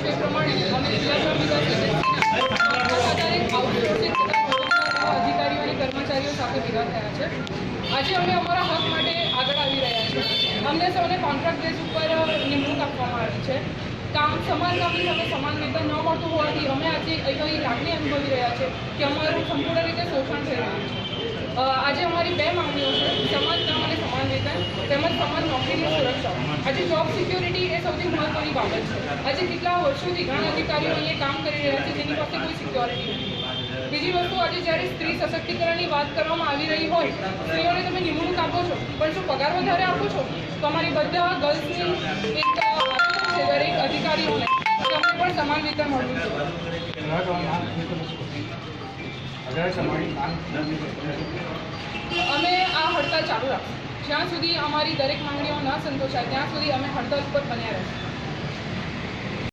છે એ પ્રમાણે અમે જિલ્લા વિકાસ એજન્સીના આઉટસોર્સિંગ અધિકારીઓ અને કર્મચારીઓ સાથે ભેગા થયા છે. આજે અમે અમારા હક માટે આગળ આવી રહ્યા છીએ. અમને સૌને કોન્ટ્રાક્ટ બેઝ ઉપર નિમણૂક આપવામાં આવી છે. સમાન કામની સામે સમાન વેતન ન મળતું હોવાથી અમે આજે એવી લાગણી અનુભવી રહ્યા છે કે અમારું સંપૂર્ણ રીતે શોષણ થઈ રહ્યું છે. આજે અમારી બે માંગણીઓ છે: સમાન કામ અને સમાન વેતન, તેમજ સમાન નોકરીની સુરક્ષા. આજે જોબ સિક્યોરિટી એ સૌથી મહત્વની બાબત છે. આજે કેટલા વર્ષોથી ઘણા અધિકારીઓ અહીંયા કામ કરી રહ્યા છે જેની પાસે કોઈ સિક્યોરિટી નથી. બીજી વસ્તુ, આજે જ્યારે સ્ત્રી સશક્તિકરણની વાત કરવામાં આવી રહી હોય, સ્ત્રીઓને તમે નિમણૂક આપો છો, પણ શું પગાર વધારે આપો છો? તો અમારી બધા ગર્લ્સની એક છે દરેક અધિકારીઓને કે અમને પણ સમાન વેતન મળવું જોઈએ. અમે આ હડતાલ ચાલુ રાખીશું જ્યાં સુધી અમારી દરેક માંગણીઓ ન સંતોષાય ત્યાં સુધી અમે હડતાલ ઉપર બન્યા રહીશું.